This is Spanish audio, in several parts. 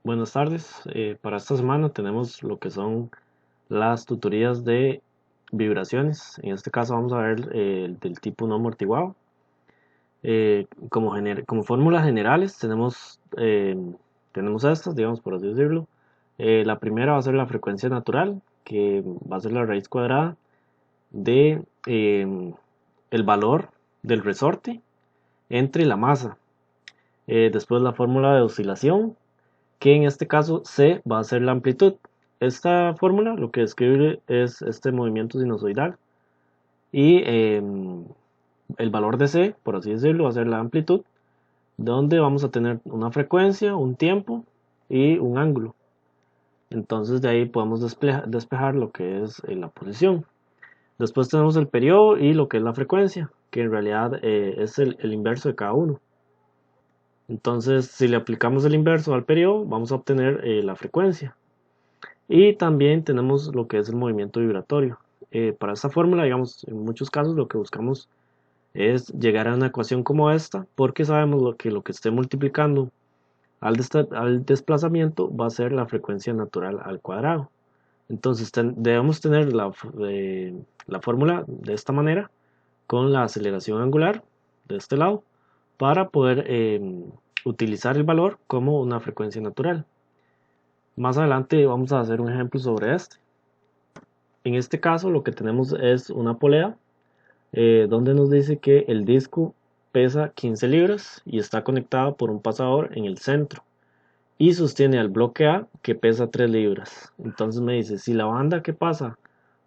Buenas tardes. Para esta semana tenemos lo que son las tutorías de vibraciones. En este caso vamos a ver el del tipo no amortiguado. Como fórmulas generales tenemos estas, digamos por así decirlo. La primera va a ser la frecuencia natural, que va a ser la raíz cuadrada de el valor del resorte entre la masa. Después la fórmula de oscilación, que en este caso C va a ser la amplitud. Esta fórmula lo que describe es este movimiento sinusoidal y el valor de C, por así decirlo, va a ser la amplitud, donde vamos a tener una frecuencia, un tiempo y un ángulo. Entonces de ahí podemos despejar lo que es la posición. Después tenemos el periodo y lo que es la frecuencia, que en realidad es el inverso de cada uno. Entonces, si le aplicamos el inverso al periodo, vamos a obtener la frecuencia. Y también tenemos lo que es el movimiento vibratorio. Para esta fórmula, digamos, en muchos casos lo que buscamos es llegar a una ecuación como esta, porque sabemos lo que esté multiplicando al desplazamiento va a ser la frecuencia natural al cuadrado. Entonces debemos tener la fórmula de esta manera, con la aceleración angular de este lado, para poder utilizar el valor como una frecuencia natural. Más adelante vamos a hacer un ejemplo sobre este. En este caso lo que tenemos es una polea donde nos dice que el disco pesa 15 libras y está conectado por un pasador en el centro y sostiene al bloque A que pesa 3 libras. Entonces me dice, si la banda que pasa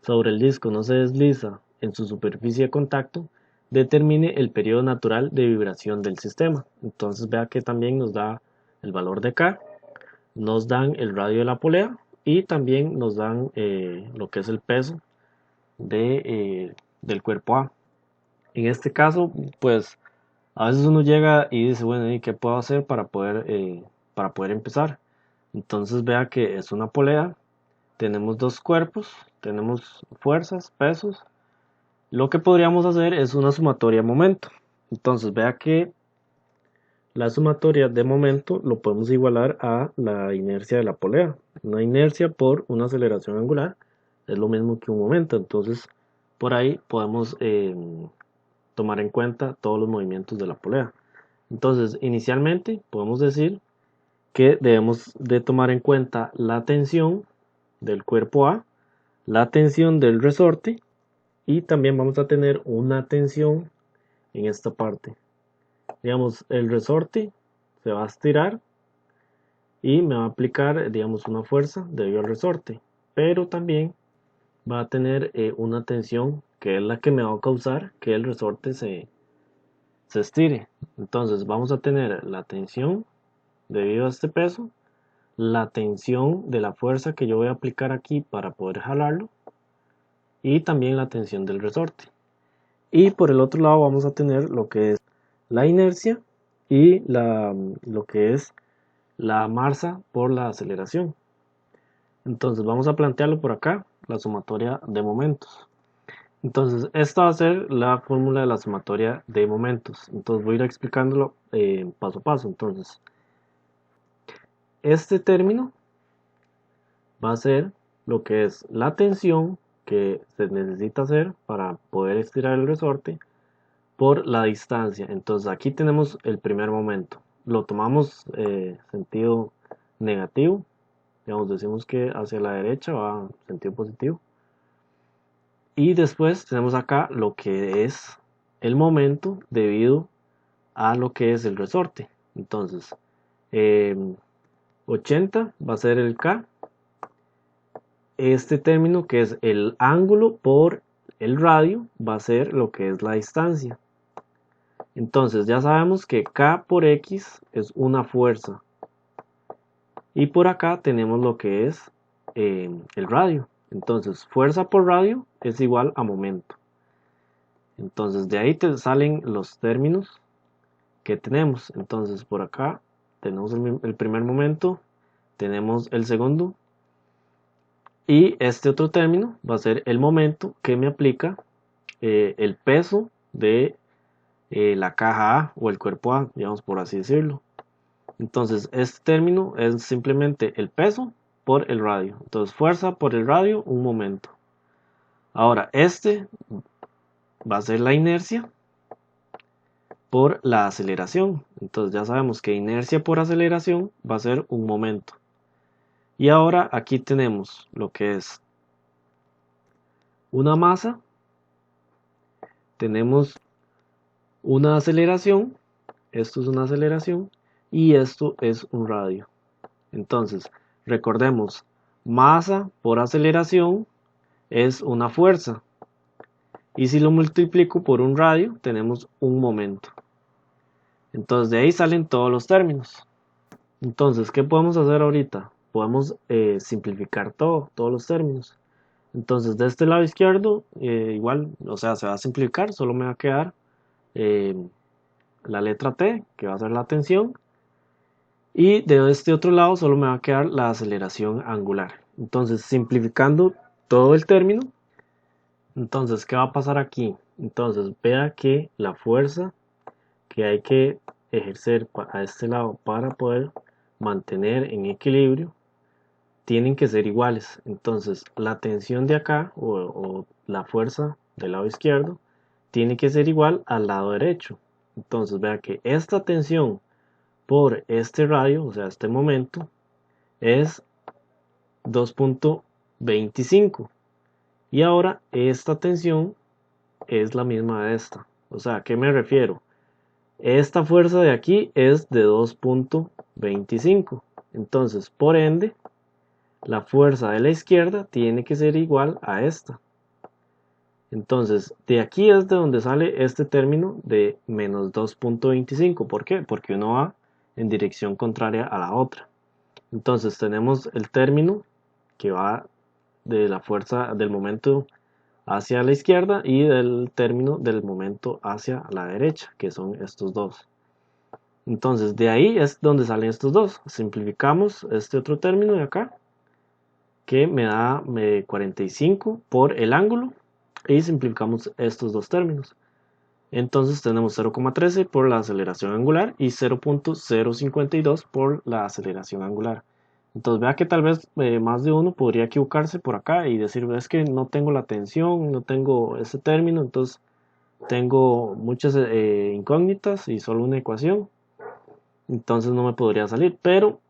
sobre el disco no se desliza en su superficie de contacto, determine el periodo natural de vibración del sistema. Entonces vea que también nos da el valor de K, nos dan el radio de la polea y también nos dan lo que es el peso del cuerpo A. En este caso, pues a veces uno llega y dice, bueno, ¿y qué puedo hacer para poder empezar? Entonces vea que es una polea, tenemos dos cuerpos, tenemos fuerzas, pesos. Lo que podríamos hacer es una sumatoria de momento. Entonces vea que la sumatoria de momento lo podemos igualar a la inercia de la polea. Una inercia por una aceleración angular es lo mismo que un momento. Entonces por ahí podemos tomar en cuenta todos los movimientos de la polea. Entonces inicialmente podemos decir que debemos de tomar en cuenta la tensión del cuerpo A, la tensión del resorte y también vamos a tener una tensión en esta parte. Digamos, el resorte se va a estirar y me va a aplicar, digamos, una fuerza debido al resorte, pero también va a tener una tensión que es la que me va a causar que el resorte se estire. Entonces vamos a tener la tensión debido a este peso, la tensión de la fuerza que yo voy a aplicar aquí para poder jalarlo y también la tensión del resorte. Y por el otro lado vamos a tener lo que es la inercia y lo que es la masa por la aceleración. Entonces vamos a plantearlo por acá, la sumatoria de momentos. Entonces esta va a ser la fórmula de la sumatoria de momentos. Entonces voy a ir explicándolo paso a paso. Entonces este término va a ser lo que es la tensión que se necesita hacer para poder estirar el resorte por la distancia. Entonces aquí tenemos el primer momento. Lo tomamos sentido negativo. Digamos, decimos que hacia la derecha va en sentido positivo. Y después tenemos acá lo que es el momento debido a lo que es el resorte. Entonces, 80 va a ser el K. Este término que es el ángulo por el radio va a ser lo que es la distancia. Entonces ya sabemos que K por X es una fuerza. Y por acá tenemos lo que es el radio. Entonces fuerza por radio es igual a momento. Entonces de ahí te salen los términos que tenemos. Entonces por acá tenemos el primer momento, tenemos el segundo. Y este otro término va a ser el momento que me aplica el peso de la caja A o el cuerpo A, digamos por así decirlo. Entonces este término es simplemente el peso por el radio. Entonces fuerza por el radio, un momento. Ahora este va a ser la inercia por la aceleración. Entonces ya sabemos que inercia por aceleración va a ser un momento. Y ahora aquí tenemos lo que es una masa, tenemos una aceleración, esto es una aceleración y esto es un radio. Entonces recordemos, masa por aceleración es una fuerza. Y si lo multiplico por un radio, tenemos un momento. Entonces de ahí salen todos los términos. Entonces, ¿qué podemos hacer ahorita? Podemos simplificar todos los términos. Entonces, de este lado izquierdo, igual, o sea, se va a simplificar, solo me va a quedar eh, la letra T, que va a ser la tensión, y de este otro lado solo me va a quedar la aceleración angular. Entonces, simplificando todo el término, entonces, ¿qué va a pasar aquí? Entonces, vea que la fuerza que hay que ejercer a este lado para poder mantener en equilibrio tienen que ser iguales. Entonces la tensión de acá o la fuerza del lado izquierdo tiene que ser igual al lado derecho. Entonces vea que esta tensión por este radio, o sea, este momento, es 2.25. Y ahora esta tensión es la misma de esta. O sea, ¿a qué me refiero? Esta fuerza de aquí es de 2.25. Entonces, por ende, la fuerza de la izquierda tiene que ser igual a esta. Entonces, de aquí es de donde sale este término de menos 2.25. ¿Por qué? Porque uno va en dirección contraria a la otra. Entonces, tenemos el término que va de la fuerza del momento hacia la izquierda y del término del momento hacia la derecha, que son estos dos. Entonces, de ahí es donde salen estos dos. Simplificamos este otro término de acá, que me da 45 por el ángulo, y simplificamos estos dos términos. Entonces tenemos 0,13 por la aceleración angular y 0.052 por la aceleración angular. Entonces vea que tal vez más de uno podría equivocarse por acá y decir, es que no tengo la tensión, no tengo ese término, entonces tengo muchas incógnitas y solo una ecuación, entonces no me podría salir. Pero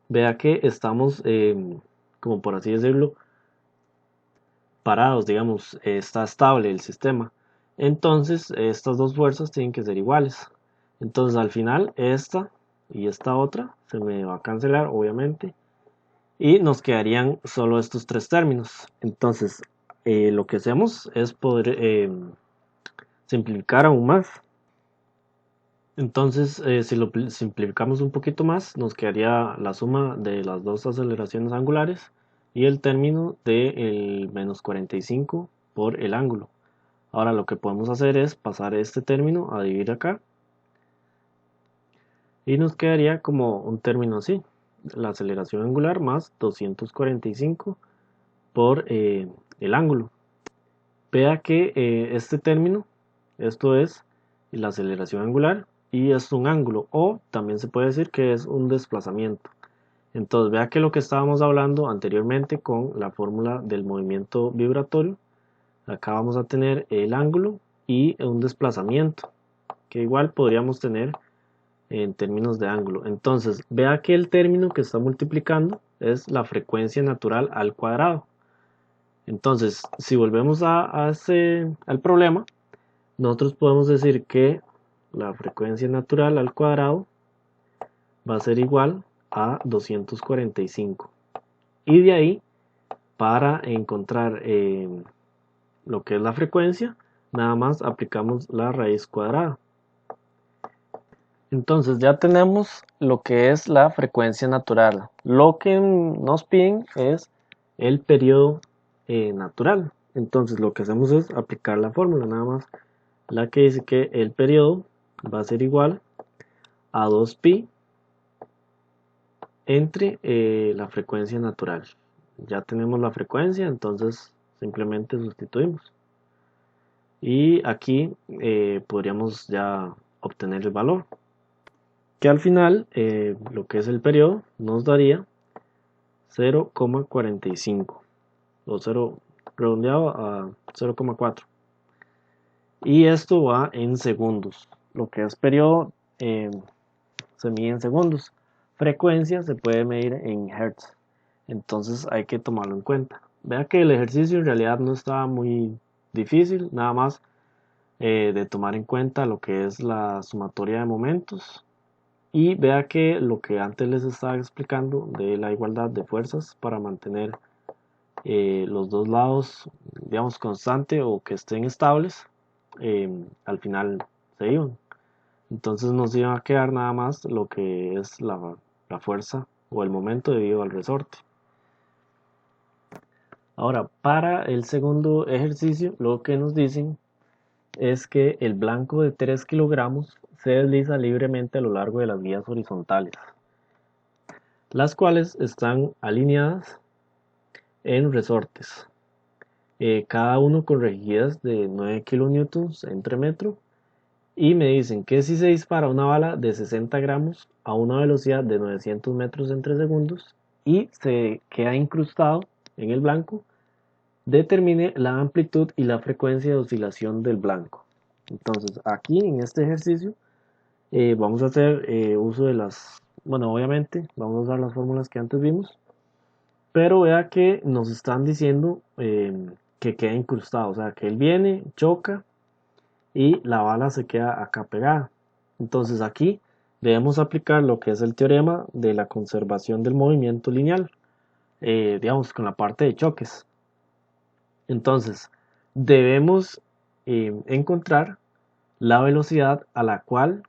vea que estamos, como por así decirlo, parados, digamos, está estable el sistema. Entonces, estas dos fuerzas tienen que ser iguales. Entonces, al final, esta y esta otra se me va a cancelar, obviamente, y nos quedarían solo estos tres términos. Entonces, lo que hacemos es poder simplificar aún más. Entonces, si lo simplificamos un poquito más, nos quedaría la suma de las dos aceleraciones angulares y el término de el menos 45 por el ángulo. Ahora lo que podemos hacer es pasar este término a dividir acá y nos quedaría como un término así: la aceleración angular más 245 por el ángulo. Vea que este término, esto es la aceleración angular y es un ángulo, o también se puede decir que es un desplazamiento. Entonces vea que lo que estábamos hablando anteriormente con la fórmula del movimiento vibratorio, acá vamos a tener el ángulo y un desplazamiento, que igual podríamos tener en términos de ángulo. Entonces vea que el término que está multiplicando es la frecuencia natural al cuadrado. Entonces, si volvemos al problema, nosotros podemos decir que la frecuencia natural al cuadrado va a ser igual a 245. Y de ahí, para encontrar lo que es la frecuencia, nada más aplicamos la raíz cuadrada. Entonces ya tenemos lo que es la frecuencia natural. Lo que nos piden es el periodo natural. Entonces lo que hacemos es aplicar la fórmula, nada más, la que dice que el periodo va a ser igual a 2pi entre la frecuencia natural. Ya tenemos la frecuencia, entonces simplemente sustituimos. Y aquí podríamos ya obtener el valor. que al final lo que es el periodo nos daría 0,45 o 0 redondeado a 0,4, y esto va en segundos. Lo que es periodo se mide en segundos, frecuencia se puede medir en hertz, entonces hay que tomarlo en cuenta. Vea que el ejercicio en realidad no está muy difícil, nada más de tomar en cuenta lo que es la sumatoria de momentos. Y vea que lo que antes les estaba explicando de la igualdad de fuerzas para mantener los dos lados, digamos, constante o que estén estables, al final se iban. Entonces nos iba a quedar nada más lo que es la fuerza o el momento debido al resorte. Ahora, para el segundo ejercicio, lo que nos dicen es que el blanco de 3 kilogramos se desliza libremente a lo largo de las vías horizontales, las cuales están alineadas en resortes, cada uno con rigides de 9 kilonewtons entre metro, y me dicen que si se dispara una bala de 60 gramos a una velocidad de 900 metros entre segundos y se queda incrustado en el blanco, determine la amplitud y la frecuencia de oscilación del blanco. Entonces aquí en este ejercicio vamos a hacer uso de bueno, obviamente vamos a usar las fórmulas que antes vimos, pero vea que nos están diciendo que queda incrustado, o sea que él viene, choca y la bala se queda acá pegada. Entonces aquí debemos aplicar lo que es el teorema de la conservación del movimiento lineal, digamos con la parte de choques. Entonces debemos encontrar la velocidad a la cual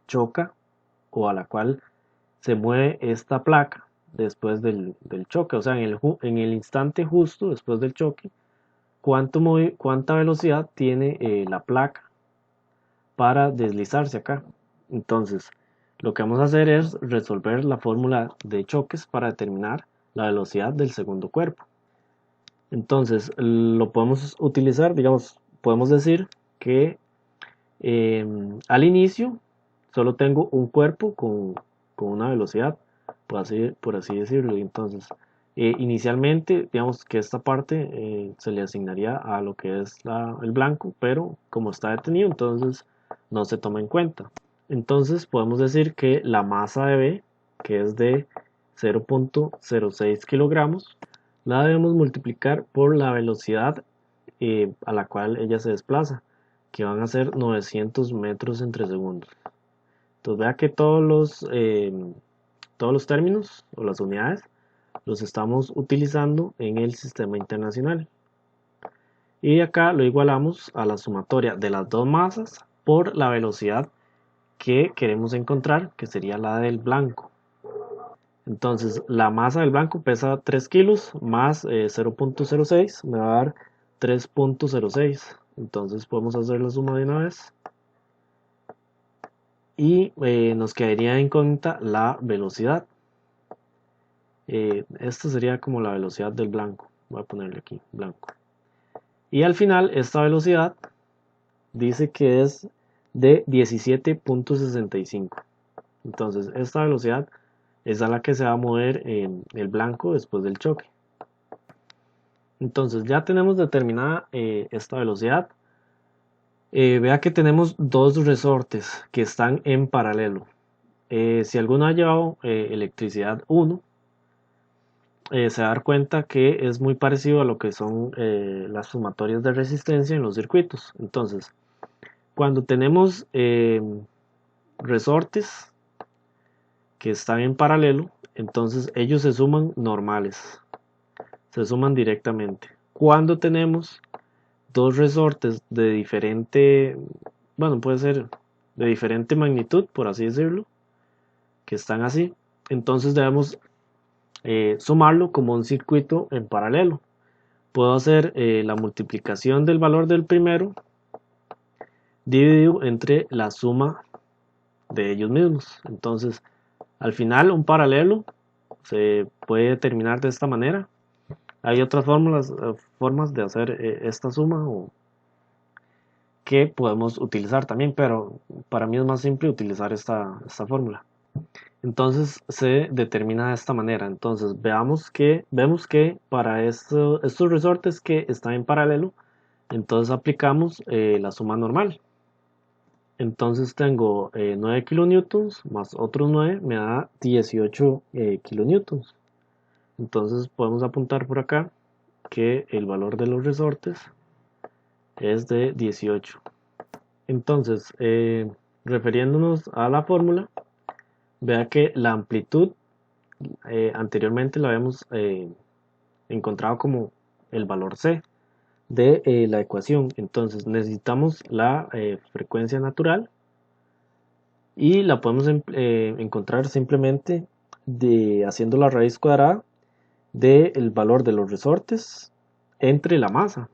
choca o a la cual se mueve esta placa después del choque, o sea, en el instante justo después del choque, cuánta velocidad tiene la placa para deslizarse acá. Entonces, lo que vamos a hacer es resolver la fórmula de choques para determinar la velocidad del segundo cuerpo. Entonces, lo podemos utilizar, digamos, podemos decir que al inicio solo tengo un cuerpo con una velocidad, por así decirlo. Entonces, inicialmente, digamos que esta parte se le asignaría a lo que es el blanco, pero como está detenido, entonces no se toma en cuenta. Entonces, podemos decir que la masa de B, que es de 0,06 kilogramos, la debemos multiplicar por la velocidad a la cual ella se desplaza, que van a ser 900 metros entre segundos. Entonces vea que todos los términos o las unidades los estamos utilizando en el sistema internacional. Y acá lo igualamos a la sumatoria de las dos masas por la velocidad que queremos encontrar, que sería la del blanco. Entonces la masa del blanco pesa 3 kilos más 0,06 me va a dar 3,06. Entonces podemos hacer la suma de una vez. Y nos quedaría en cuenta la velocidad. Esta sería como la velocidad del blanco. Voy a ponerle aquí, blanco. Y al final esta velocidad dice que es de 17,65. Entonces esta velocidad es a la que se va a mover el blanco después del choque. Entonces ya tenemos determinada esta velocidad. Vea que tenemos dos resortes que están en paralelo. Si alguno ha llevado electricidad 1, se va a dar cuenta que es muy parecido a lo que son las sumatorias de resistencia en los circuitos. Entonces, cuando tenemos resortes que están en paralelo, entonces ellos se suman normales, se suman directamente. Cuando tenemos dos resortes de diferente, bueno, puede ser de diferente magnitud, por así decirlo, que están así, entonces debemos sumarlo como un circuito en paralelo. Puedo hacer la multiplicación del valor del primero dividido entre la suma de ellos mismos. Entonces, al final un paralelo se puede determinar de esta manera. Hay otras formas de hacer esta suma que podemos utilizar también, pero para mí es más simple utilizar esta fórmula. Entonces se determina de esta manera. Entonces vemos que para estos resortes que están en paralelo, entonces aplicamos la suma normal. Entonces tengo 9 kilonewtons más otros 9 me da 18 kilonewtons. Entonces podemos apuntar por acá que el valor de los resortes es de 18. Entonces, refiriéndonos a la fórmula, vea que la amplitud anteriormente la habíamos encontrado como el valor C de la ecuación. Entonces necesitamos la frecuencia natural y la podemos encontrar simplemente haciendo la raíz cuadrada del valor de los resortes entre la masa.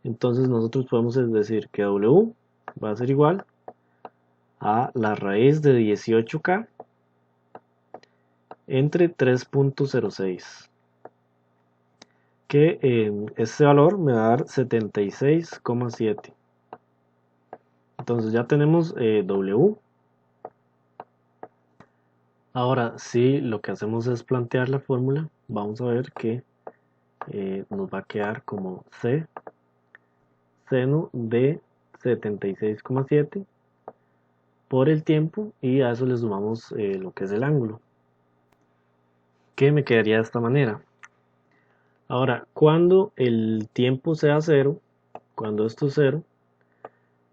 Entonces nosotros podemos decir que W va a ser igual a la raíz de 18K entre 3.06, que este valor me va a dar 76,7. Entonces ya tenemos W. Ahora si lo que hacemos es plantear la fórmula, vamos a ver que nos va a quedar como C seno de 76,7 por el tiempo, y a eso le sumamos lo que es el ángulo, que me quedaría de esta manera. Ahora, cuando el tiempo sea 0, cuando esto es 0,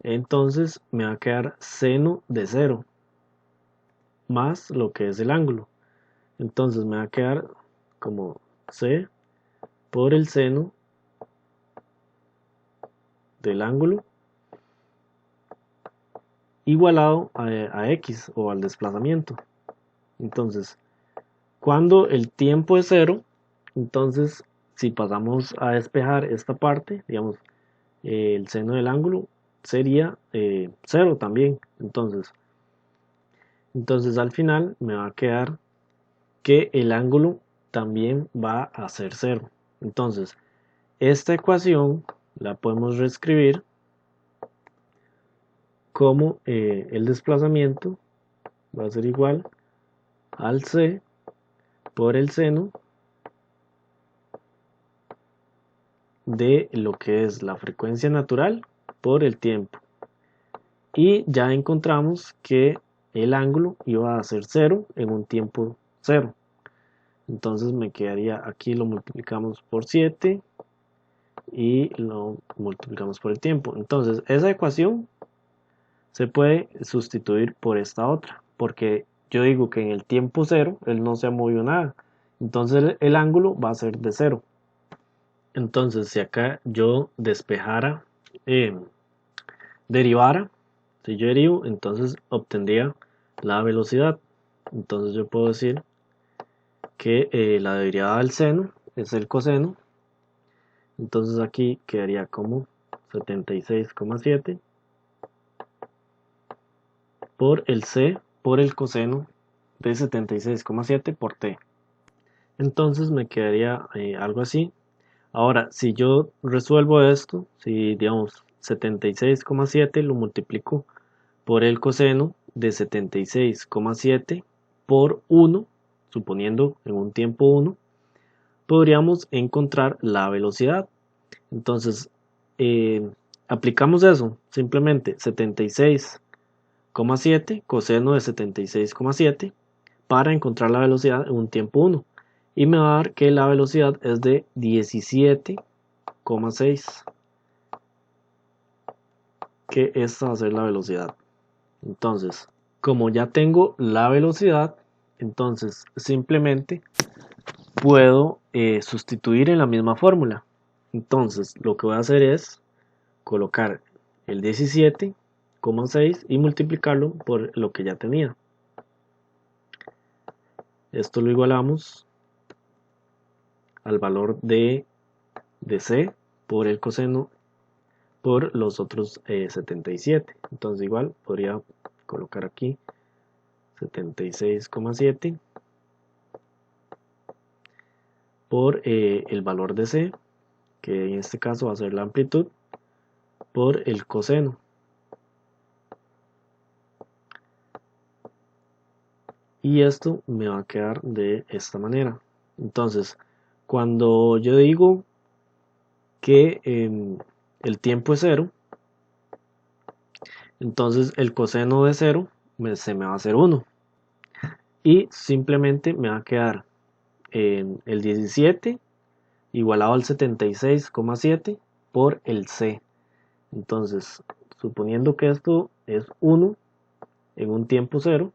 entonces me va a quedar seno de 0 más lo que es el ángulo. Entonces me va a quedar como C por el seno del ángulo igualado a X, o al desplazamiento. Entonces, cuando el tiempo es 0, entonces si pasamos a despejar esta parte, digamos, el seno del ángulo sería 0 también. Entonces al final me va a quedar que el ángulo también va a ser 0. Entonces esta ecuación la podemos reescribir como el desplazamiento va a ser igual al C por el seno de lo que es la frecuencia natural por el tiempo. Y ya encontramos que el ángulo iba a ser 0 en un tiempo 0. Entonces me quedaría, aquí lo multiplicamos por 7 y lo multiplicamos por el tiempo. Entonces esa ecuación se puede sustituir por esta otra, porque yo digo que en el tiempo 0 él no se ha movido nada. Entonces el ángulo va a ser de 0. Entonces si acá yo despejara, derivara, si yo derivo, entonces obtendría la velocidad. Entonces yo puedo decir que la derivada del seno es el coseno. Entonces aquí quedaría como 76,7 por el C por el coseno de 76,7 por T. Entonces me quedaría algo así. Ahora, si yo resuelvo esto, si digamos 76,7 lo multiplico por el coseno de 76,7 por 1, suponiendo en un tiempo 1, podríamos encontrar la velocidad. Entonces, aplicamos eso, simplemente 76,7 coseno de 76,7 para encontrar la velocidad en un tiempo 1. Y me va a dar que la velocidad es de 17,6, que esta va a ser la velocidad. Entonces, como ya tengo la velocidad, entonces simplemente puedo sustituir en la misma fórmula. Entonces lo que voy a hacer es colocar el 17,6 y multiplicarlo por lo que ya tenía. Esto lo igualamos al valor de C por el coseno por los otros 77. Entonces igual podría colocar aquí 76,7 por el valor de C, que en este caso va a ser la amplitud, por el coseno. y esto me va a quedar de esta manera. Entonces, cuando yo digo que el tiempo es 0, entonces el coseno de 0 se me va a hacer 1 y simplemente me va a quedar el 17 igualado al 76,7 por el c. Entonces, suponiendo que esto es 1 en un tiempo 0,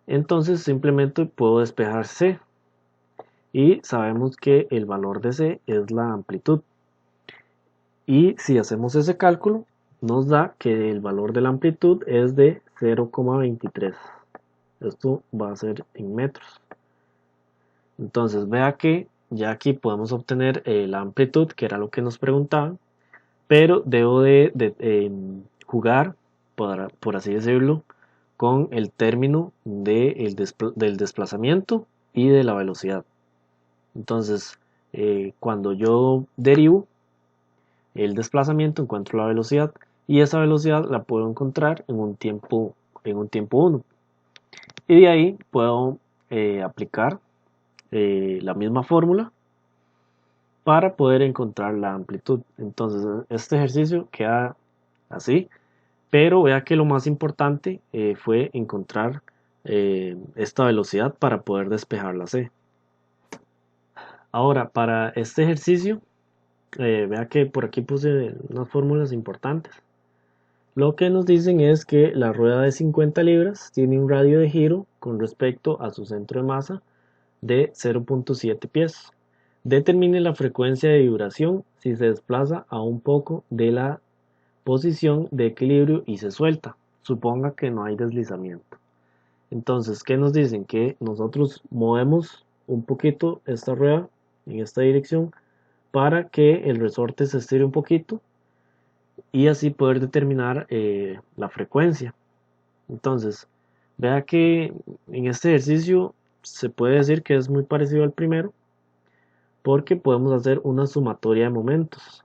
entonces simplemente puedo despejar c y sabemos que el valor de c es la amplitud. Y si hacemos ese cálculo, nos da que el valor de la amplitud es de 0,23. Esto va a ser en metros. Entonces vea que ya aquí podemos obtener la amplitud, que era lo que nos preguntaban, pero debo de jugar, por así decirlo, con el término del desplazamiento y de la velocidad. Entonces, cuando yo derivo el desplazamiento, encuentro la velocidad y esa velocidad la puedo encontrar en un tiempo 1. Y de ahí puedo aplicar la misma fórmula para poder encontrar la amplitud. Entonces, este ejercicio queda así, pero vea que lo más importante fue encontrar esta velocidad para poder despejar la C. Ahora, para este ejercicio, vea que por aquí puse unas fórmulas importantes. Lo que nos dicen es que la rueda de 50 libras tiene un radio de giro con respecto a su centro de masa de 0.7 pies. Determine la frecuencia de vibración si se desplaza a un poco de la posición de equilibrio y se suelta. Suponga que no hay deslizamiento. Entonces, ¿qué nos dicen? Que nosotros movemos un poquito esta rueda en esta dirección para que el resorte se estire un poquito y así poder determinar la frecuencia. Entonces, vea que en este ejercicio se puede decir que es muy parecido al primero porque podemos hacer una sumatoria de momentos,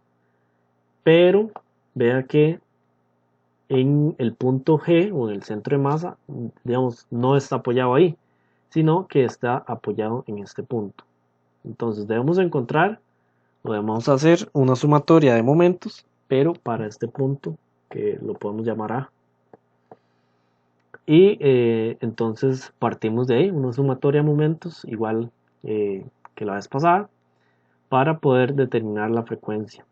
pero vea que en el punto G o en el centro de masa, digamos, no está apoyado ahí, sino que está apoyado en este punto. Entonces debemos encontrar o debemos hacer una sumatoria de momentos, pero para este punto que lo podemos llamar A. Y entonces partimos de ahí, una sumatoria de momentos igual que la vez pasada, para poder determinar la frecuencia.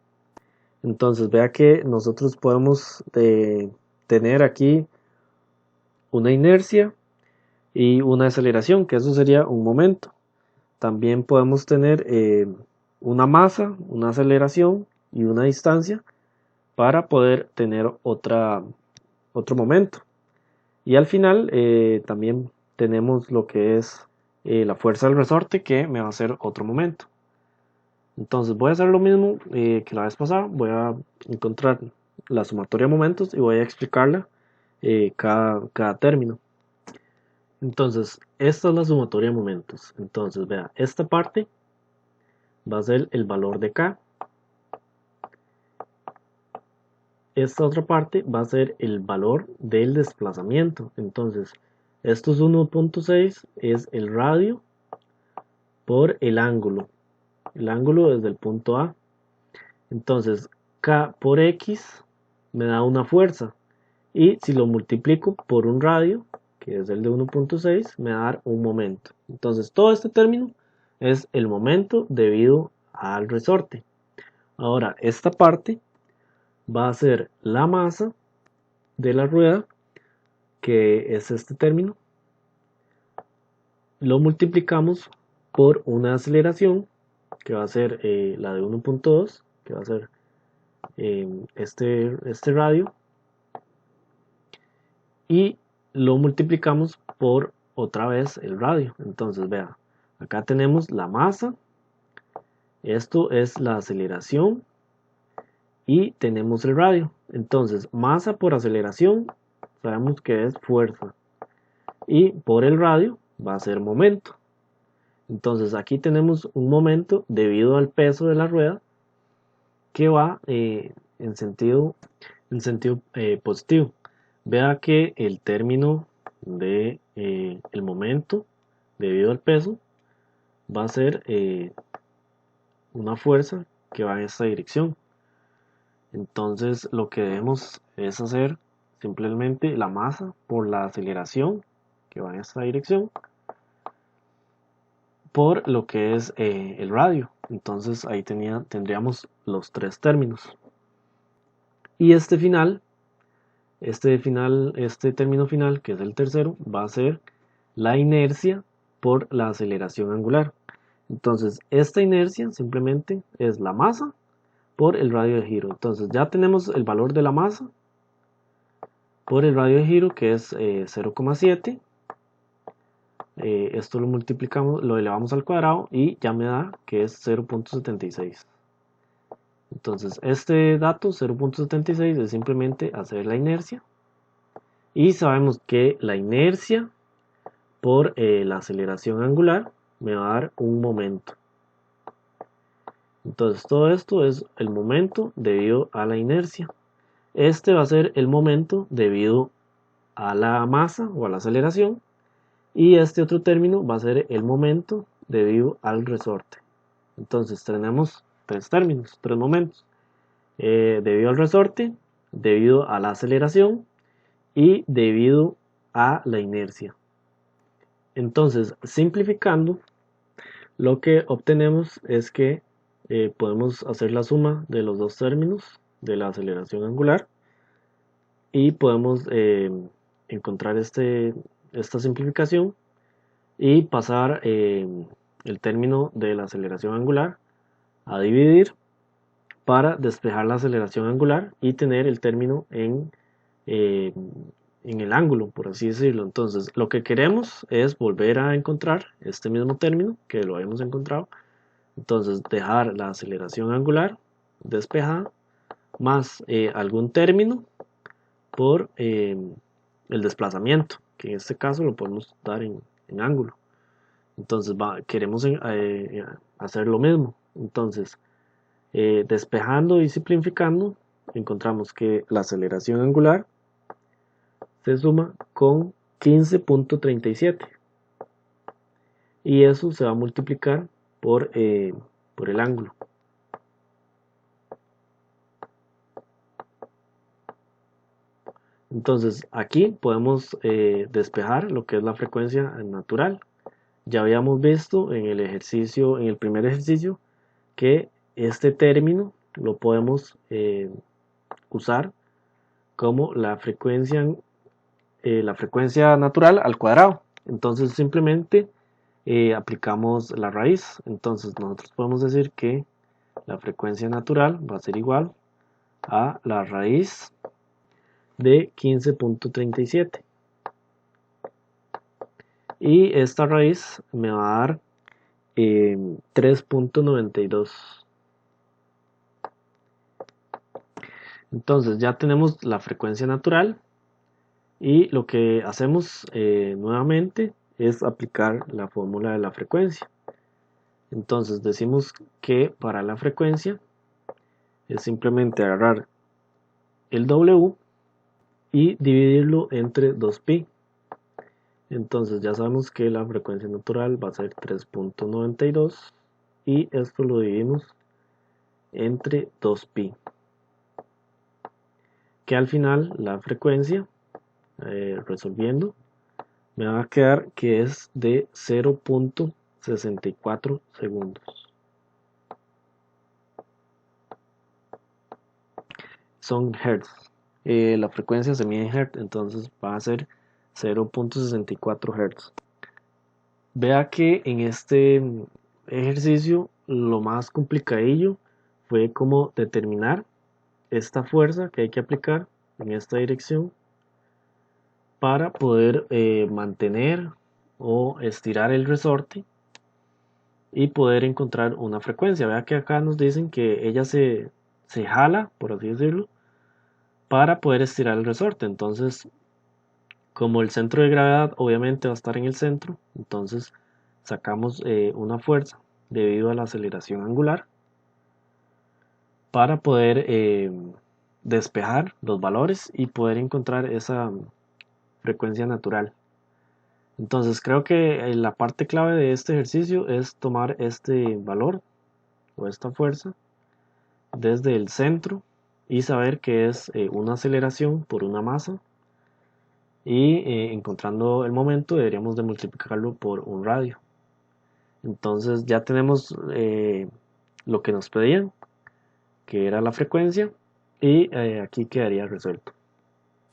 Entonces vea que nosotros podemos tener aquí una inercia y una aceleración, que eso sería un momento. También podemos tener una masa, una aceleración y una distancia para poder tener otro momento. Y al final también tenemos lo que es la fuerza del resorte, que me va a hacer otro momento. Entonces voy a hacer lo mismo que la vez pasada. Voy a encontrar la sumatoria de momentos y voy a explicarla cada término. Entonces, esta es la sumatoria de momentos. Entonces, vea, esta parte va a ser el valor de K. Esta otra parte va a ser el valor del desplazamiento. Entonces, estos 1.6 es el radio por el ángulo. El ángulo desde el punto A. Entonces, K por X me da una fuerza. Y si lo multiplico por un radio, que es el de 1.6, me va a dar un momento. Entonces, todo este término es el momento debido al resorte. Ahora, esta parte va a ser la masa de la rueda, que es este término. Lo multiplicamos por una aceleración, que va a ser la de 1.2, que va a ser este radio. Y lo multiplicamos por otra vez el radio. Entonces, vea, acá tenemos la masa, esto es la aceleración y tenemos el radio. Entonces, masa por aceleración, sabemos que es fuerza. Y por el radio va a ser momento. Entonces, aquí tenemos un momento debido al peso de la rueda que va en sentido positivo. Vea que el término de el momento debido al peso va a ser una fuerza que va en esta dirección. Entonces lo que debemos es hacer simplemente la masa por la aceleración que va en esta dirección por lo que es el radio. Entonces ahí tendríamos los tres términos. Y este término final, que es el tercero, va a ser la inercia por la aceleración angular. Entonces, esta inercia simplemente es la masa por el radio de giro. Entonces, ya tenemos el valor de la masa por el radio de giro, que es 0,7. Esto lo multiplicamos, lo elevamos al cuadrado y ya me da que es 0,76. Entonces, este dato 0,76 es simplemente hacer la inercia. Y sabemos que la inercia por la aceleración angular me va a dar un momento. Entonces todo esto es el momento debido a la inercia. Este va a ser el momento debido a la masa o a la aceleración. Y este otro término va a ser el momento debido al resorte. Entonces tenemos tres términos, tres momentos. Debido al resorte, debido a la aceleración y debido a la inercia. Entonces, simplificando, lo que obtenemos es que podemos hacer la suma de los dos términos de la aceleración angular y podemos encontrar esta simplificación y pasar el término de la aceleración angular a dividir para despejar la aceleración angular y tener el término eh, en el ángulo, por así decirlo. Entonces, lo que queremos es volver a encontrar este mismo término que lo hemos encontrado. Entonces, dejar la aceleración angular despejada más algún término por el desplazamiento, que en este caso lo podemos dar en ángulo. Entonces, queremos hacer lo mismo. Entonces, despejando y simplificando, encontramos que la aceleración angular se suma con 15,37 y eso se va a multiplicar por el ángulo. Entonces aquí podemos despejar lo que es la frecuencia natural. Ya habíamos visto en el primer ejercicio, que este término lo podemos usar como la frecuencia natural al cuadrado. Entonces simplemente aplicamos la raíz. Entonces nosotros podemos decir que la frecuencia natural va a ser igual a la raíz de 15,37 y esta raíz me va a dar 3,92. Entonces ya tenemos la frecuencia natural y lo que hacemos nuevamente es aplicar la fórmula de la frecuencia. Entonces decimos que para la frecuencia es simplemente agarrar el W y dividirlo entre 2pi. Entonces ya sabemos que la frecuencia natural va a ser 3,92 y esto lo dividimos entre 2pi, que al final la frecuencia resolviendo me va a quedar que es de 0,64 segundos. Son hertz. La frecuencia se mide en hertz, entonces va a ser 0,64 hertz. Vea que en este ejercicio lo más complicadillo fue como determinar esta fuerza que hay que aplicar en esta dirección para poder mantener o estirar el resorte y poder encontrar una frecuencia. Vea que acá nos dicen que ella se jala, por así decirlo, para poder estirar el resorte. Entonces, como el centro de gravedad obviamente va a estar en el centro, entonces sacamos una fuerza debido a la aceleración angular para poder despejar los valores y poder encontrar esa frecuencia natural. Entonces creo que la parte clave de este ejercicio es tomar este valor o esta fuerza desde el centro y saber que es una aceleración por una masa y encontrando el momento deberíamos de multiplicarlo por un radio. Entonces ya tenemos lo que nos pedían, que era la frecuencia, y aquí quedaría resuelto.